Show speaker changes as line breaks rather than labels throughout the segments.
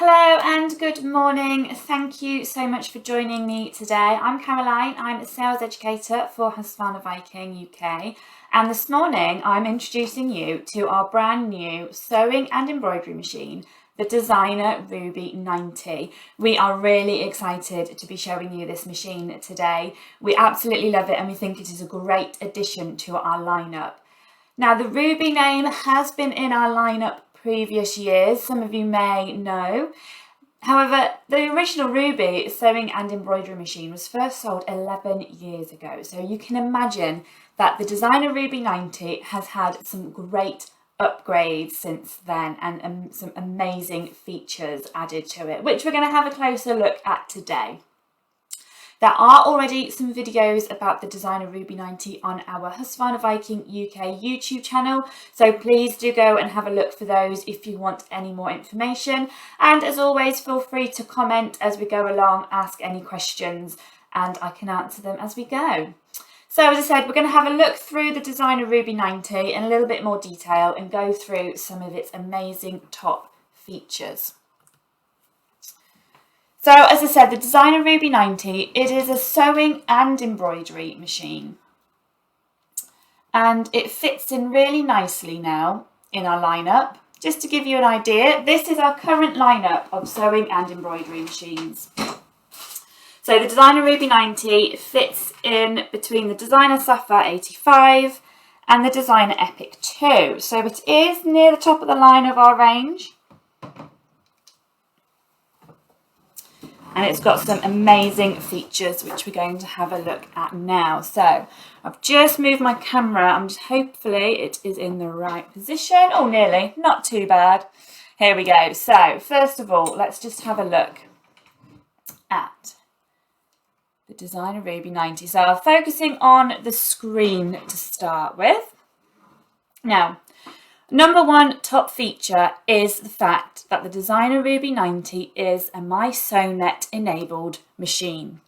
Hello and good morning. Thank you so much for joining me today. I'm Caroline. I'm a sales educator for Husqvarna Viking UK, and this morning I'm introducing you to our brand new sewing and embroidery machine, the Designer Ruby 90. We are really excited to be showing you this machine today. We absolutely love it and we think it is a great addition to our lineup. Now, the Ruby name has been in our lineup previous years, some of you may know. However, the original Ruby sewing and embroidery machine was first sold 11 years ago, so you can imagine that the Designer Ruby 90 has had some great upgrades since then and some amazing features added to it, which we're going to have a closer look at today. There are already some videos about the Designer Ruby 90 on our Husqvarna Viking UK YouTube channel, so please do go and have a look for those if you want any more information. And as always, feel free to comment as we go along, ask any questions, and I can answer them as we go. So as I said, we're going to have a look through the Designer Ruby 90 in a little bit more detail and go through some of its amazing top features. So as I said, the Designer Ruby 90, it is a sewing and embroidery machine. And it fits in really nicely now in our lineup. Just to give you an idea, this is our current lineup of sewing and embroidery machines. So the Designer Ruby 90 fits in between the Designer Sapphire 85 and the Designer Epic 2. So it is near the top of the line of our range. And it's got some amazing features which we're going to have a look at now. So I've just moved my camera. Hopefully it is in the right position. Oh, nearly, not too bad. Here we go. So first of all, let's just have a look at the Designer Ruby 90. So I'm focusing on the screen to start with. Now, number one top feature is the fact that the Designer Ruby 90 is a MySewNet enabled machine.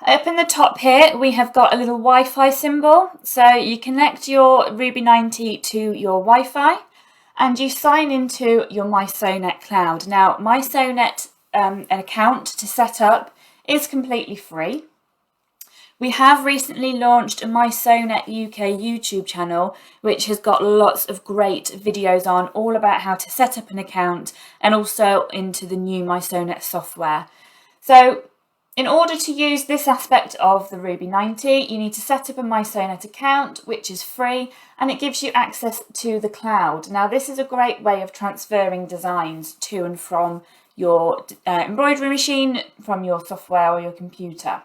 Up in the top here, we have got a little Wi-Fi symbol. So you connect your Ruby 90 to your Wi-Fi and you sign into your MySewNet cloud. Now, MySewNet, an account to set up is completely free. We have recently launched a MySewNet UK YouTube channel, which has got lots of great videos on all about how to set up an account and also into the new MySewNet software. So in order to use this aspect of the Ruby 90, you need to set up a MySewNet account, which is free, and it gives you access to the cloud. Now, this is a great way of transferring designs to and from your embroidery machine, from your software or your computer.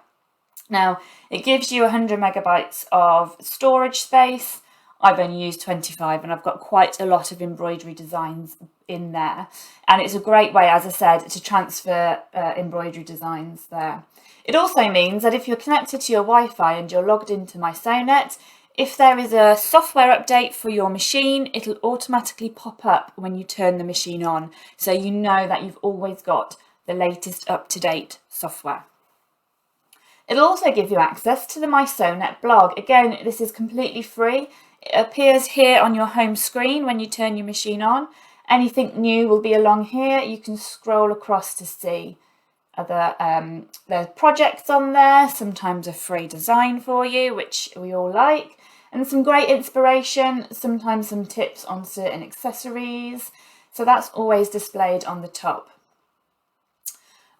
Now, it gives you 100 megabytes of storage space. I've only used 25 and I've got quite a lot of embroidery designs in there. And it's a great way, as I said, to transfer embroidery designs there. It also means that if you're connected to your Wi-Fi and you're logged into MySewNet, if there is a software update for your machine, it'll automatically pop up when you turn the machine on. So you know that you've always got the latest up-to-date software. It'll also give you access to the MySewNet blog. Again, this is completely free. It appears here on your home screen when you turn your machine on. Anything new will be along here. You can scroll across to see there's projects on there, sometimes a free design for you, which we all like, and some great inspiration, sometimes some tips on certain accessories. So that's always displayed on the top.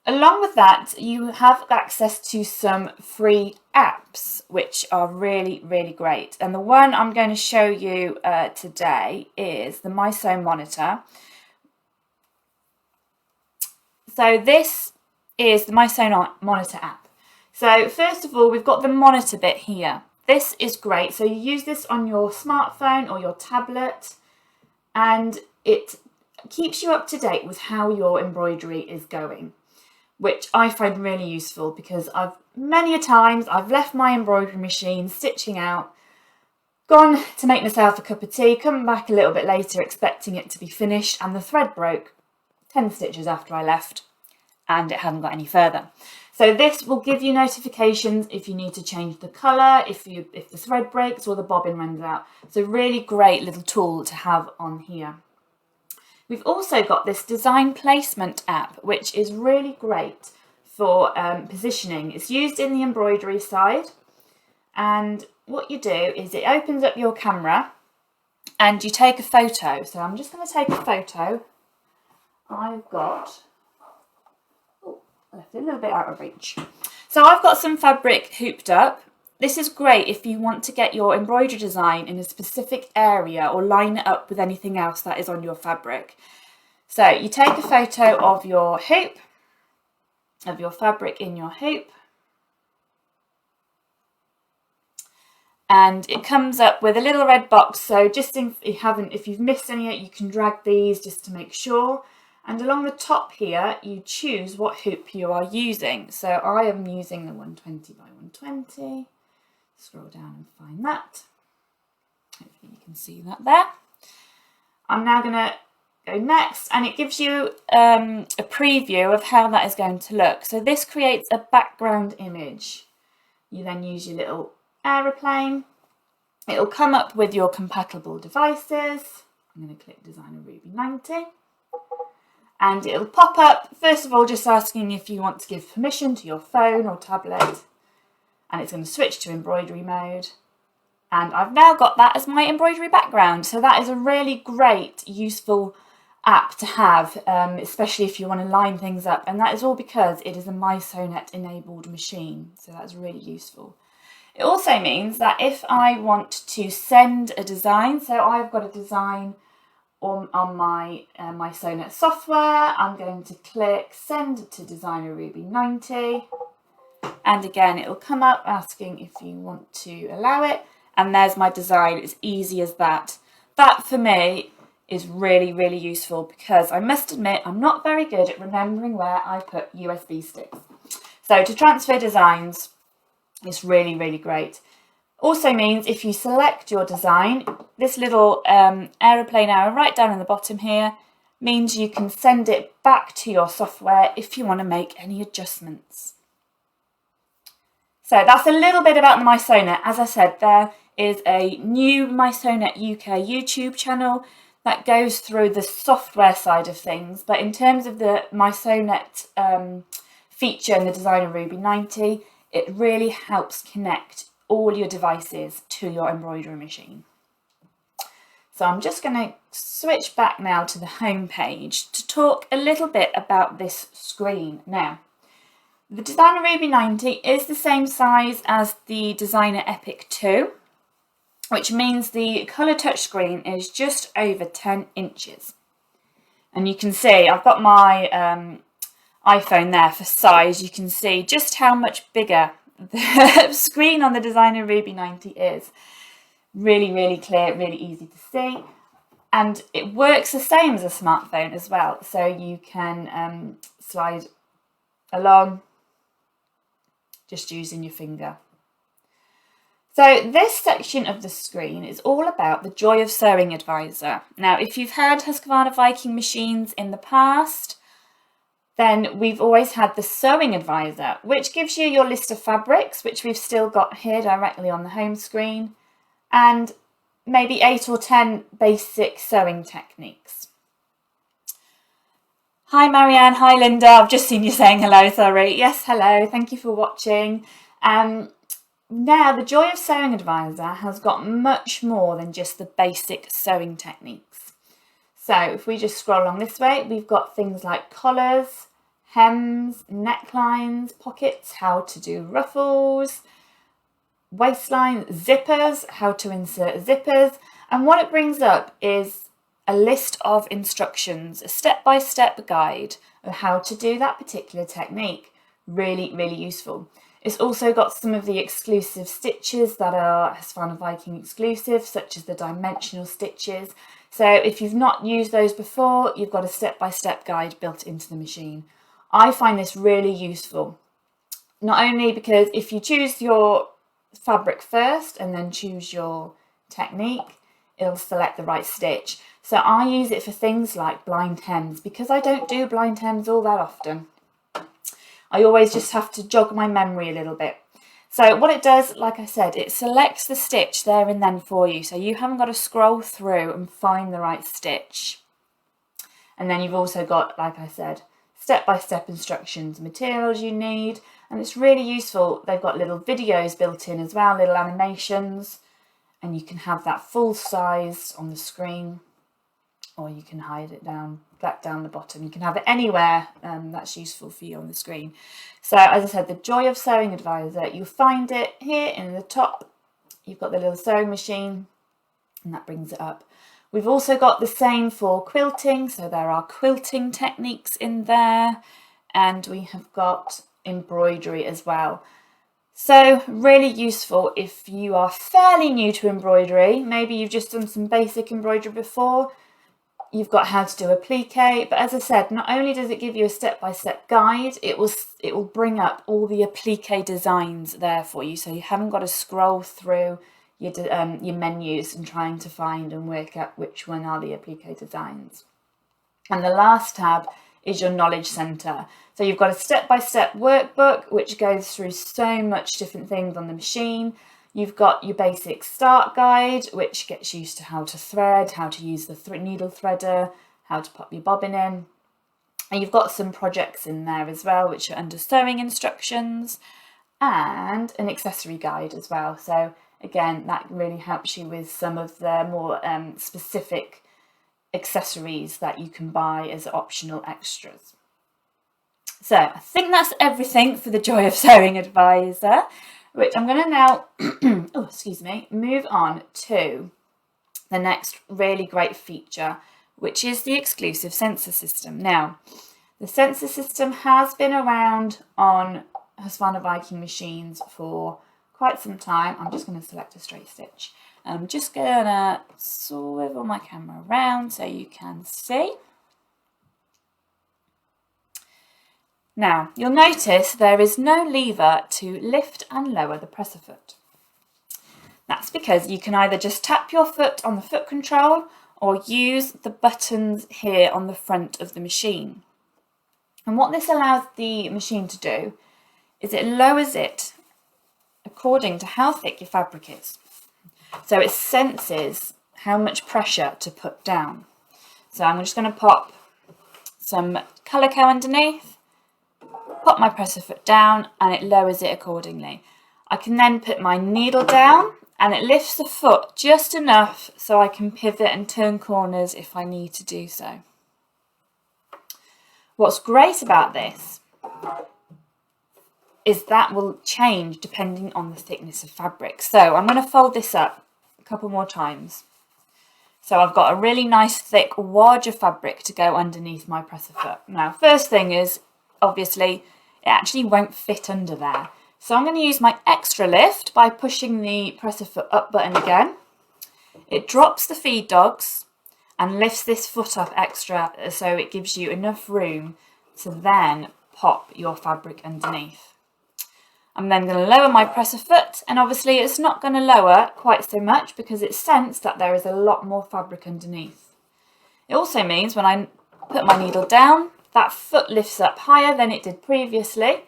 Along with that, you have access to some free apps, which are really, really great. And the one I'm going to show you today is the MySew Monitor. So this is the MySew Monitor app. So first of all, we've got the monitor bit here. This is great. So you use this on your smartphone or your tablet, and it keeps you up to date with how your embroidery is going, which I find really useful because many a times I've left my embroidery machine stitching out, gone to make myself a cup of tea, come back a little bit later expecting it to be finished, and the thread broke 10 stitches after I left and it hadn't got any further. So this will give you notifications if you need to change the colour, if the thread breaks or the bobbin runs out. So really great little tool to have on here. We've also got this design placement app, which is really great for positioning. It's used in the embroidery side, and what you do is it opens up your camera and you take a photo. So I'm just going to take a photo. I've got, oh, I left it a little bit out of reach. So I've got some fabric hooped up. This is great if you want to get your embroidery design in a specific area or line it up with anything else that is on your fabric. So you take a photo of your hoop, of your fabric in your hoop, and it comes up with a little red box. So just if you've missed any, you can drag these just to make sure. And along the top here, you choose what hoop you are using. So I am using the 120 by 120. Scroll down and find that. Hopefully you can see that there. I'm now going to go next, and it gives you a preview of how that is going to look. So this creates a background image. You then use your little aeroplane. It'll come up with your compatible devices. I'm going to click Designer Ruby 90. And it'll pop up, first of all, just asking if you want to give permission to your phone or tablet. And it's going to switch to embroidery mode. And I've now got that as my embroidery background. So that is a really great, useful app to have, especially if you want to line things up. And that is all because it is a MySewnet enabled machine. So that's really useful. It also means that if I want to send a design, so I've got a design on my MySewnet software, I'm going to click Send to Designer Ruby 90. And again, it will come up asking if you want to allow it. And there's my design. It's easy as that. That for me is really, really useful because I must admit I'm not very good at remembering where I put USB sticks. So to transfer designs, it's really, really great. Also means if you select your design, this little aeroplane arrow right down in the bottom here means you can send it back to your software if you want to make any adjustments. So that's a little bit about the MySewnet. As I said, there is a new MySewnet UK YouTube channel that goes through the software side of things. But in terms of the MySewnet feature in the Designer Ruby 90, it really helps connect all your devices to your embroidery machine. So I'm just going to switch back now to the home page to talk a little bit about this screen. Now, the Designer Ruby 90 is the same size as the Designer Epic 2, which means the colour touch screen is just over 10 inches. And you can see I've got my iPhone there for size. You can see just how much bigger the screen on the Designer Ruby 90 is. Really, really clear, really easy to see. And it works the same as a smartphone as well. So you can slide along just using your finger. So this section of the screen is all about the Joy of Sewing Advisor. Now, if you've had Husqvarna Viking machines in the past, then we've always had the Sewing Advisor, which gives you your list of fabrics, which we've still got here directly on the home screen, and maybe 8 or 10 basic sewing techniques. Hi Marianne, hi Linda, I've just seen you saying hello, sorry. Yes, hello, thank you for watching. Now, the Joy of Sewing Advisor has got much more than just the basic sewing techniques. So if we just scroll along this way, we've got things like collars, hems, necklines, pockets, how to do ruffles, waistline, zippers, how to insert zippers. And what it brings up is a list of instructions, a step-by-step guide of how to do that particular technique. Really, really useful. It's also got some of the exclusive stitches that are Husqvarna Viking exclusive, such as the dimensional stitches. So if you've not used those before, you've got a step-by-step guide built into the machine. I find this really useful, not only because if you choose your fabric first and then choose your technique, it'll select the right stitch. So I use it for things like blind hems, because I don't do blind hems all that often. I always just have to jog my memory a little bit. So what it does, like I said, it selects the stitch there and then for you. So you haven't got to scroll through and find the right stitch. And then you've also got, like I said, step-by-step instructions, materials you need, and it's really useful. They've got little videos built in as well, little animations, and you can have that full size on the screen, or you can hide it back down the bottom. You can have it anywhere that's useful for you on the screen. So as I said, the Joy of Sewing Advisor, you'll find it here in the top. You've got the little sewing machine, and that brings it up. We've also got the same for quilting, so there are quilting techniques in there, and we have got embroidery as well. So really useful if you are fairly new to embroidery. Maybe you've just done some basic embroidery before. You've got how to do applique, but as I said, not only does it give you a step-by-step guide, it will bring up all the applique designs there for you, so you haven't got to scroll through your menus and trying to find and work out which one are the applique designs. And the last tab is your knowledge centre. So you've got a step-by-step workbook which goes through so much different things on the machine. You've got your basic start guide, which gets you used to how to thread, how to use the needle threader, how to pop your bobbin in. And you've got some projects in there as well, which are under sewing instructions, and an accessory guide as well. So again, that really helps you with some of the more specific accessories that you can buy as optional extras. So I think that's everything for the Joy of Sewing Advisor, which I'm going to now move on to the next really great feature, which is the exclusive sensor system. Now, the sensor system has been around on Husqvarna Viking machines for quite some time. I'm just going to select a straight stitch. I'm just going to swivel my camera around so you can see. Now, you'll notice there is no lever to lift and lower the presser foot. That's because you can either just tap your foot on the foot control or use the buttons here on the front of the machine. And what this allows the machine to do is it lowers it according to how thick your fabric is. So it senses how much pressure to put down. So I'm just going to pop some calico underneath, pop my presser foot down, and it lowers it accordingly. I can then put my needle down and it lifts the foot just enough so I can pivot and turn corners if I need to do so. What's great about this is that will change depending on the thickness of fabric. So I'm going to fold this up a couple more times. So I've got a really nice thick wad of fabric to go underneath my presser foot. Now, first thing is, obviously, it actually won't fit under there. So I'm going to use my extra lift by pushing the presser foot up button again. It drops the feed dogs and lifts this foot up extra, so it gives you enough room to then pop your fabric underneath. I'm then going to lower my presser foot, and obviously it's not going to lower quite so much because it's sensed that there is a lot more fabric underneath. It also means when I put my needle down, that foot lifts up higher than it did previously,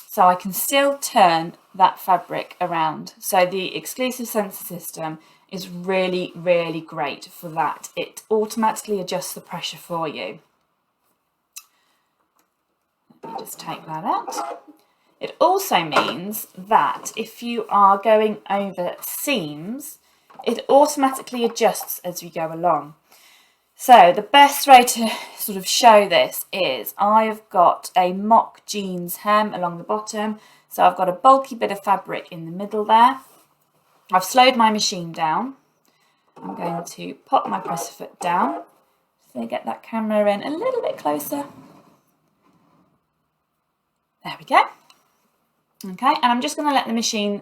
so I can still turn that fabric around. So the exclusive sensor system is really, really great for that. It automatically adjusts the pressure for you. Let me just take that out. It also means that if you are going over seams, it automatically adjusts as you go along. So the best way to sort of show this is I've got a mock jeans hem along the bottom. So I've got a bulky bit of fabric in the middle there. I've slowed my machine down. I'm going to pop my presser foot down. So get that camera in a little bit closer. There we go. Okay, and I'm just going to let the machine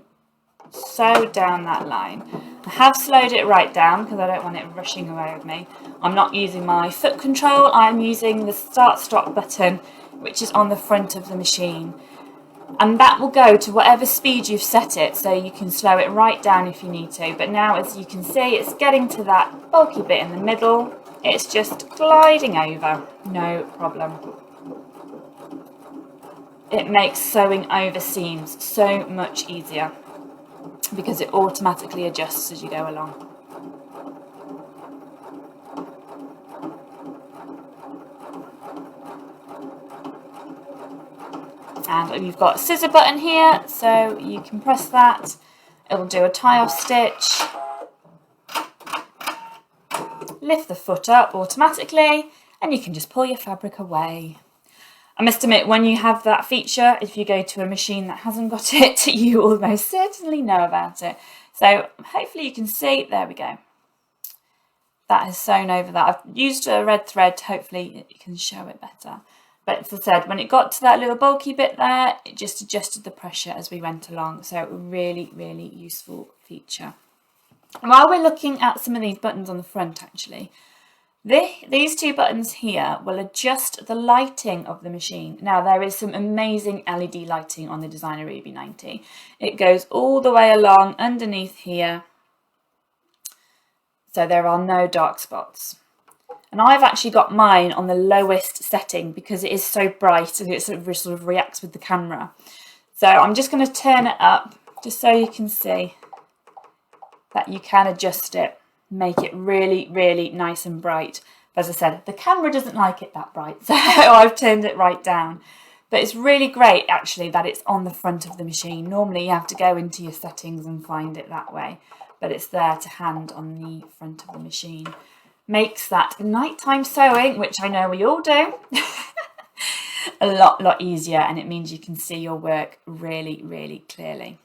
sew down that line. I have slowed it right down because I don't want it rushing away with me. I'm not using my foot control, I'm using the start-stop button, which is on the front of the machine. And that will go to whatever speed you've set it, so you can slow it right down if you need to. But now, as you can see, it's getting to that bulky bit in the middle. It's just gliding over, no problem. It makes sewing over seams so much easier because it automatically adjusts as you go along. And you've got a scissor button here, so you can press that. It'll do a tie-off stitch. Lift the foot up automatically, and you can just pull your fabric away. I must admit, when you have that feature, if you go to a machine that hasn't got it, you almost certainly know about it. So hopefully you can see, there we go. That has sewn over that. I've used a red thread, hopefully it can show it better. But as I said, when it got to that little bulky bit there, it just adjusted the pressure as we went along. So really, really useful feature. While we're looking at some of these buttons on the front, actually, these two buttons here will adjust the lighting of the machine. Now, there is some amazing LED lighting on the Designer Ruby 90. It goes all the way along underneath here, so there are no dark spots. And I've actually got mine on the lowest setting because it is so bright and it sort of reacts with the camera. So I'm just going to turn it up just so you can see that you can adjust it, make it really, really nice and bright. As I said, the camera doesn't like it that bright, so I've turned it right down. But it's really great, actually, that it's on the front of the machine. Normally, you have to go into your settings and find it that way, but it's there to hand on the front of the machine. Makes that nighttime sewing, which I know we all do, a lot easier, and it means you can see your work really, really clearly.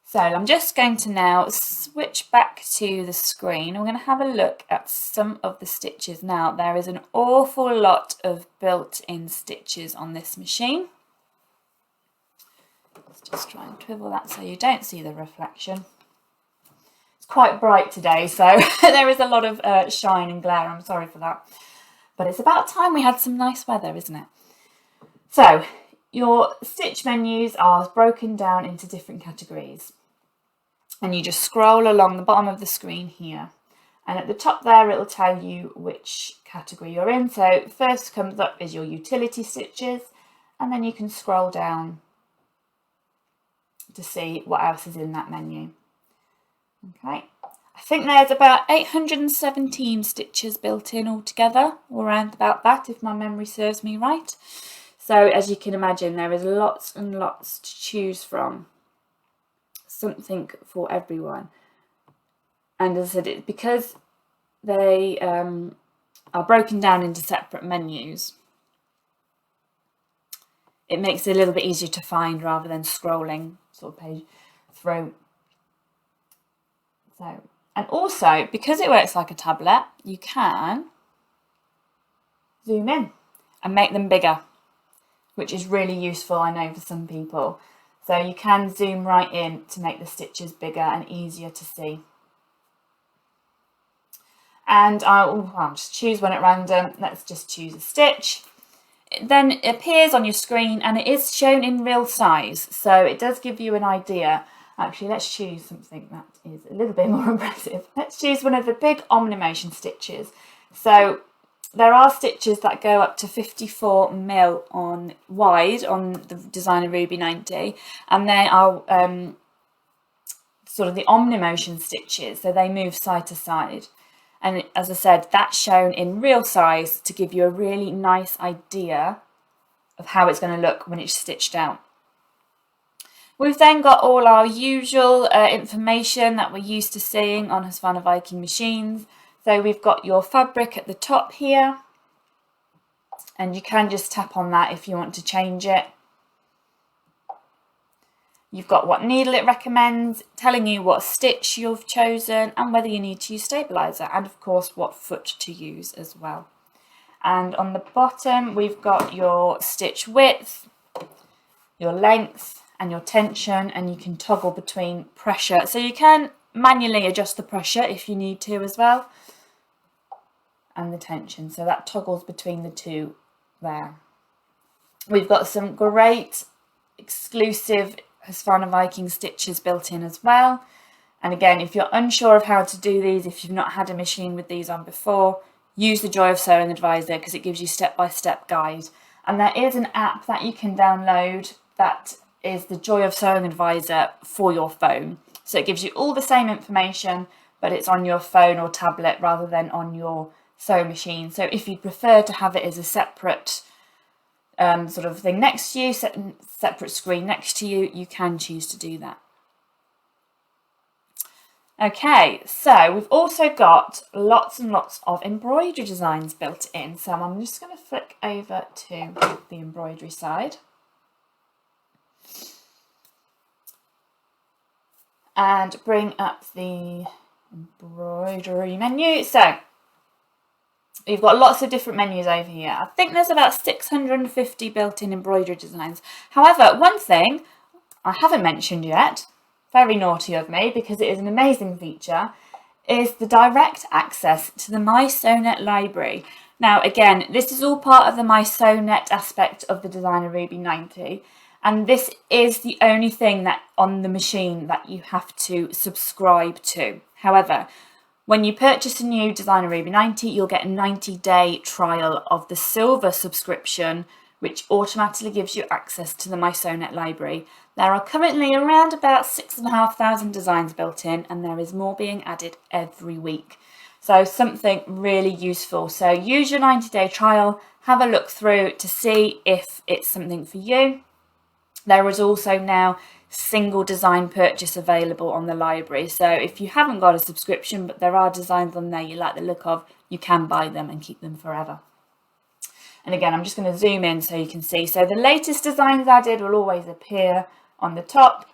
So I'm just going to now switch back to the screen. We're going to have a look at some of the stitches. Now, there is an awful lot of built-in stitches on this machine. Let's just try and twiddle that so you don't see the reflection. It's quite bright today, so there is a lot of shine and glare. I'm sorry for that. But it's about time we had some nice weather, isn't it? So, your stitch menus are broken down into different categories. And you just scroll along the bottom of the screen here. And at the top there, it'll tell you which category you're in. So first comes up is your utility stitches. And then you can scroll down to see what else is in that menu. Okay. I think there's about 817 stitches built in altogether, or around about that, if my memory serves me right. So as you can imagine, there is lots and lots to choose from. Something for everyone. And as I said, it's because they are broken down into separate menus, it makes it a little bit easier to find rather than scrolling sort of page through. So, and also because it works like a tablet, you can zoom in and make them bigger, which is really useful, I know, for some people. So you can zoom right in to make the stitches bigger and easier to see. And I'll just choose one at random. Let's just choose a stitch. It then appears on your screen and it is shown in real size. So it does give you an idea. Actually, let's choose something that is a little bit more impressive. Let's choose one of the big Omnimotion stitches. So there are stitches that go up to 54mm on wide on the Designer Ruby 90, and they are sort of the Omnimotion stitches, so they move side to side. And as I said, that's shown in real size to give you a really nice idea of how it's going to look when it's stitched out. We've then got all our usual information that we're used to seeing on Husqvarna Viking machines. So we've got your fabric at the top here, and you can just tap on that if you want to change it. You've got what needle it recommends, telling you what stitch you've chosen and whether you need to use stabilizer, and of course what foot to use as well. And on the bottom we've got your stitch width, your length and your tension, and you can toggle between pressure. So you can manually adjust the pressure if you need to as well, and the tension, so that toggles between the two there. We've got some great exclusive Husqvarna Viking stitches built in as well, and again, if you're unsure of how to do these, if you've not had a machine with these on before, use the Joy of Sewing Advisor because it gives you step-by-step guide. And there is an app that you can download that is the Joy of Sewing Advisor for your phone. So it gives you all the same information, but it's on your phone or tablet rather than on your sewing machine. So if you prefer to have it as a separate sort of thing next to you, separate screen next to you, you can choose to do that. Okay, so we've also got lots and lots of embroidery designs built in. So I'm just going to flick over to the embroidery side. And bring up the embroidery menu. So we've got lots of different menus over here. I think there's about 650 built-in embroidery designs. However, one thing I haven't mentioned yet, very naughty of me because it is an amazing feature, is the direct access to the mySewnet library. Now again, this is all part of the mySewnet aspect of the Designer Ruby 90, and this is the only thing that on the machine that you have to subscribe to. However, when you purchase a new Designer Ruby 90, you'll get a 90-day trial of the silver subscription, which automatically gives you access to the mySewnet library. There are currently around about 6,500 designs built in, and there is more being added every week. So something really useful. So use your 90-day trial, have a look through to see if it's something for you. There is also now single design purchase available on the library. So if you haven't got a subscription, but there are designs on there you like the look of, you can buy them and keep them forever. And again, I'm just going to zoom in so you can see. So the latest designs added will always appear on the top.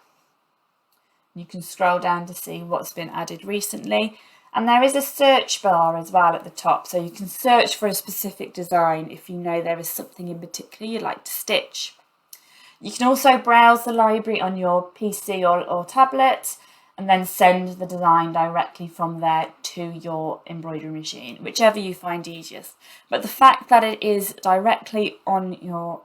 You can scroll down to see what's been added recently. And there is a search bar as well at the top. So you can search for a specific design if you know there is something in particular you'd like to stitch. You can also browse the library on your PC or tablet and then send the design directly from there to your embroidery machine, whichever you find easiest. But the fact that it is directly on your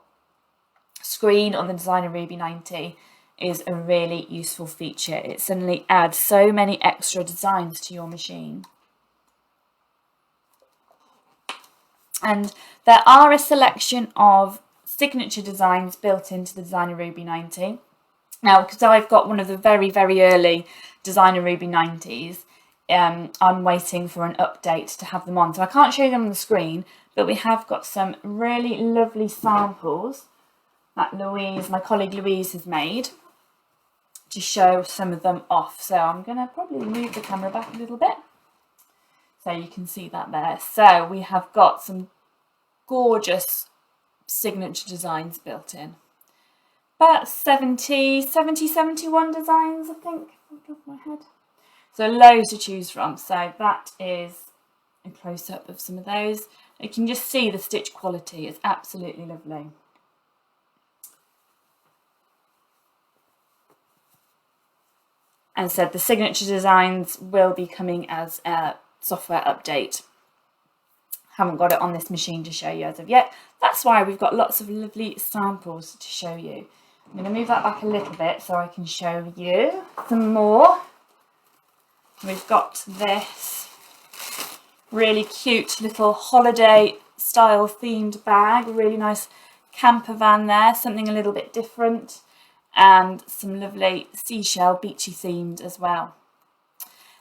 screen on the Designer Ruby 90 is a really useful feature. It suddenly adds so many extra designs to your machine. And there are a selection of signature designs built into the Designer Ruby 90. Now, because I've got one of the very, very early Designer Ruby 90s, I'm waiting for an update to have them on. So I can't show them on the screen, but we have got some really lovely samples that Louise, my colleague Louise, has made to show some of them off. So I'm going to probably move the camera back a little bit so you can see that there. So we have got some gorgeous signature designs built in. About 71 designs, I think, off the top of my head. So loads to choose from. So that is a close-up of some of those. You can just see the stitch quality. It's absolutely lovely. And said the signature designs will be coming as a software update. Haven't got it on this machine to show you as of yet. That's why we've got lots of lovely samples to show you. I'm going to move that back a little bit so I can show you some more. We've got this really cute little holiday style themed bag, really nice camper van there, something a little bit different, and some lovely seashell beachy themed as well.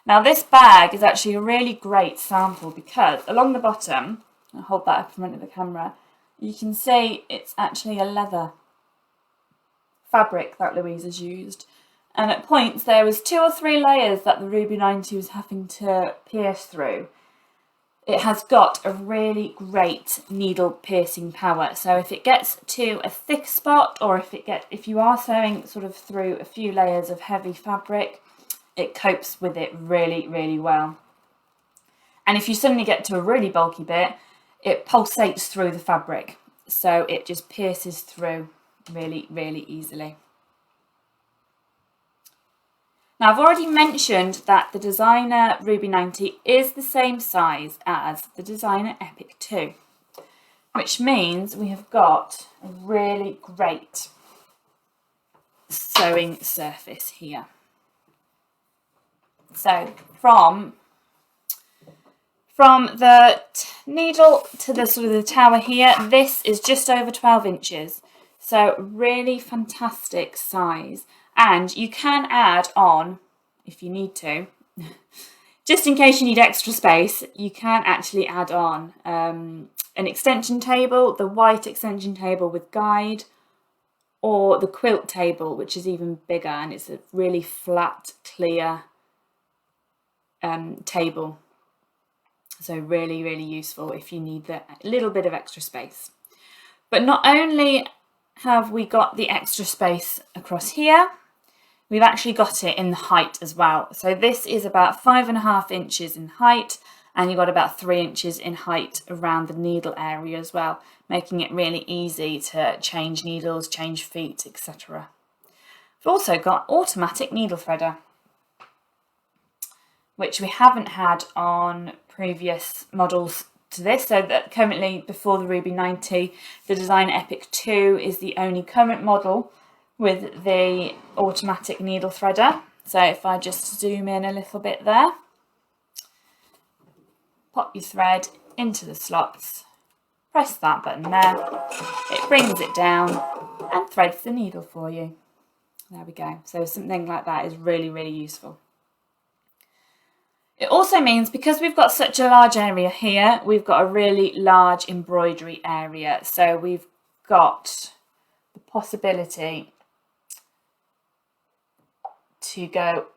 Now this bag is actually a really great sample because along the bottom, I'll hold that up in front of the camera, you can see it's actually a leather fabric that Louise has used. And at points there was 2 or 3 layers that the Ruby 90 was having to pierce through. It has got a really great needle piercing power. So if it gets to a thick spot, or if you are sewing sort of through a few layers of heavy fabric, it copes with it really, really well. And if you suddenly get to a really bulky bit, it pulsates through the fabric. So it just pierces through really, really easily. Now I've already mentioned that the Designer Ruby 90 is the same size as the Designer Epic 2, which means we have got a really great sewing surface here. So from the needle to the sort of the tower here, this is just over 12 inches. So really fantastic size. And you can add on, if you need to, Just in case you need extra space, you can actually add on an extension table, the white extension table with guide, or the quilt table, which is even bigger, and it's a really flat, clear table. So really, really useful if you need a little bit of extra space. But not only have we got the extra space across here, we've actually got it in the height as well. So this is about 5.5 inches in height, and you've got about 3 inches in height around the needle area as well, making it really easy to change needles, change feet, etc. We've also got automatic needle threader, which we haven't had on previous models to this. So that currently, before the Ruby 90, the Designer Epic 2 is the only current model with the automatic needle threader. So if I just zoom in a little bit there, pop your thread into the slots, press that button there, it brings it down and threads the needle for you. There we go. So something like that is really, really useful. It also means, because we've got such a large area here, we've got a really large embroidery area. So we've got the possibility to go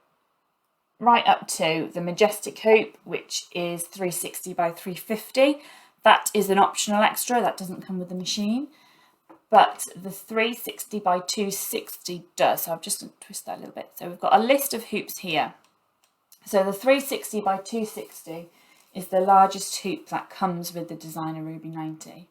right up to the Majestic hoop, which is 360 by 350. That is an optional extra, that doesn't come with the machine, but the 360 by 260 does. So I've just twist that a little bit. So we've got a list of hoops here. So the 360 by 260 is the largest hoop that comes with the Designer Ruby 90.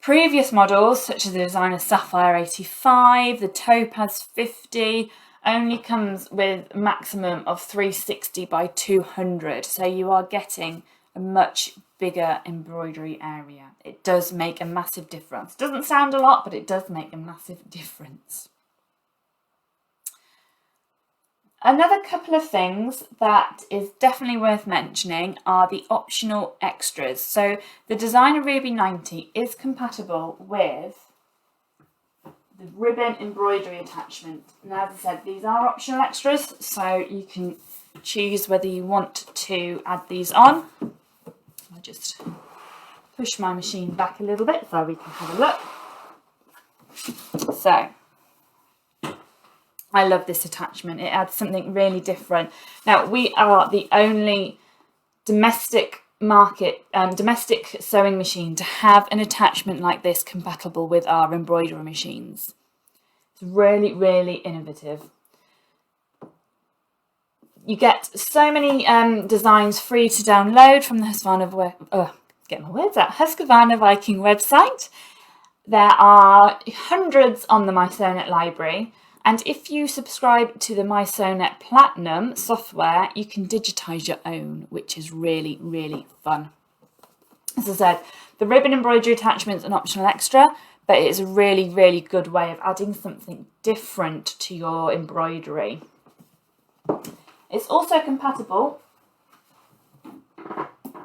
Previous models, such as the Designer Sapphire 85, the Topaz 50, only comes with a maximum of 360 by 200. So you are getting a much bigger embroidery area. It does make a massive difference. Doesn't sound a lot, but it does make a massive difference. Another couple of things that is definitely worth mentioning are the optional extras. So the Designer Ruby 90 is compatible with the ribbon embroidery attachment. Now, as I said, these are optional extras, so you can choose whether you want to add these on. I'll just push my machine back a little bit so we can have a look. So I love this attachment. It adds something really different. Now, we are the only domestic sewing machine to have an attachment like this compatible with our embroidery machines. It's really, really innovative. You get so many designs free to download from the Husqvarna Viking website. There are hundreds on the MySewnet library. And if you subscribe to the MySewnet Platinum software, you can digitize your own, which is really, really fun. As I said, the ribbon embroidery attachment is an optional extra, but it is a really, really good way of adding something different to your embroidery. It's also compatible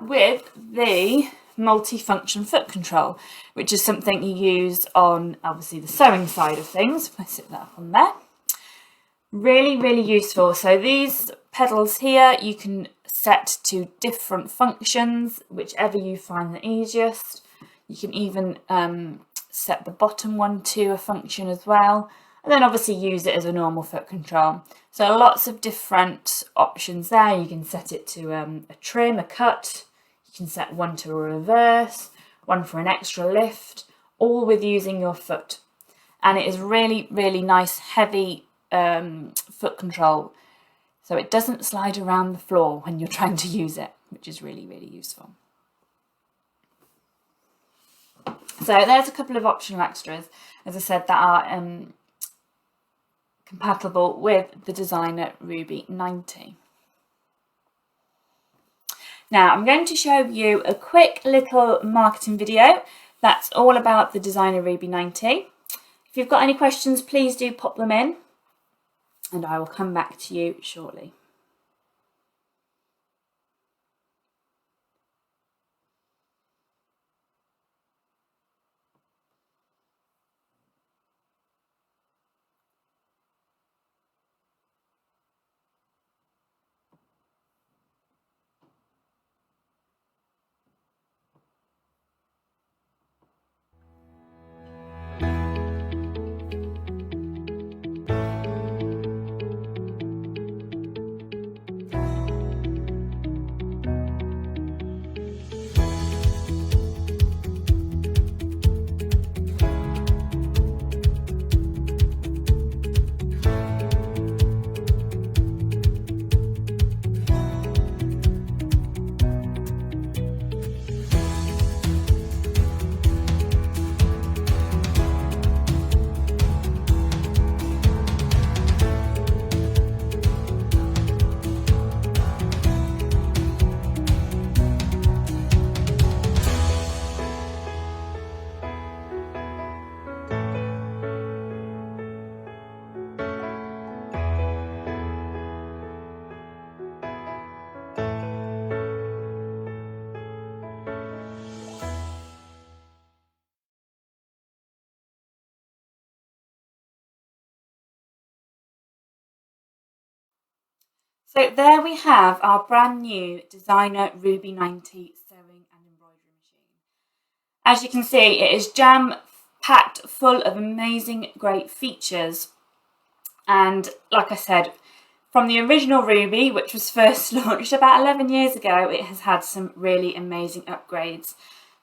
with the multi-function foot control, which is something you use on obviously the sewing side of things. If I sit that up on there, really, really useful. So these pedals here you can set to different functions, whichever you find the easiest. You can even set the bottom one to a function as well, and then obviously use it as a normal foot control. So lots of different options there. You can set it to a trim, a cut. You can set one to a reverse, one for an extra lift, all with using your foot. And it is really, really nice, heavy foot control. So it doesn't slide around the floor when you're trying to use it, which is really, really useful. So there's a couple of optional extras, as I said, that are compatible with the Designer Ruby 90. Now I'm going to show you a quick little marketing video that's all about the Designer Ruby 90. If you've got any questions, please do pop them in and I will come back to you shortly. So there we have our brand new designer Ruby 90 sewing and embroidery machine. As you can see, it is jam-packed full of amazing, great features. And like I said, from the original Ruby, which was first launched about 11 years ago, it has had some really amazing upgrades.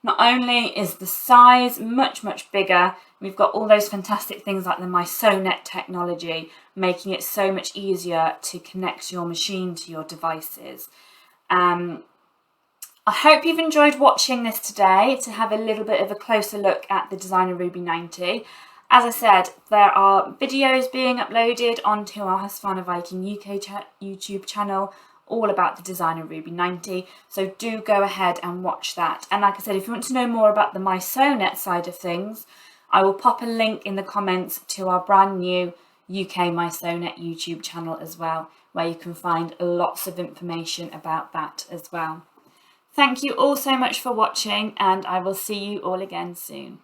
Not only is the size much, much bigger, we've got all those fantastic things like the MySewNet technology, making it so much easier to connect your machine to your devices. I hope you've enjoyed watching this today to have a little bit of a closer look at the designer Ruby 90. As I said, there are videos being uploaded onto our Husqvarna Viking UK YouTube channel all about the designer Ruby 90, so do go ahead and watch that. And like I said, if you want to know more about the MySewNet side of things, I will pop a link in the comments to our brand new UK MySewNet YouTube channel as well, where you can find lots of information about that as well. Thank you all so much for watching, and I will see you all again soon.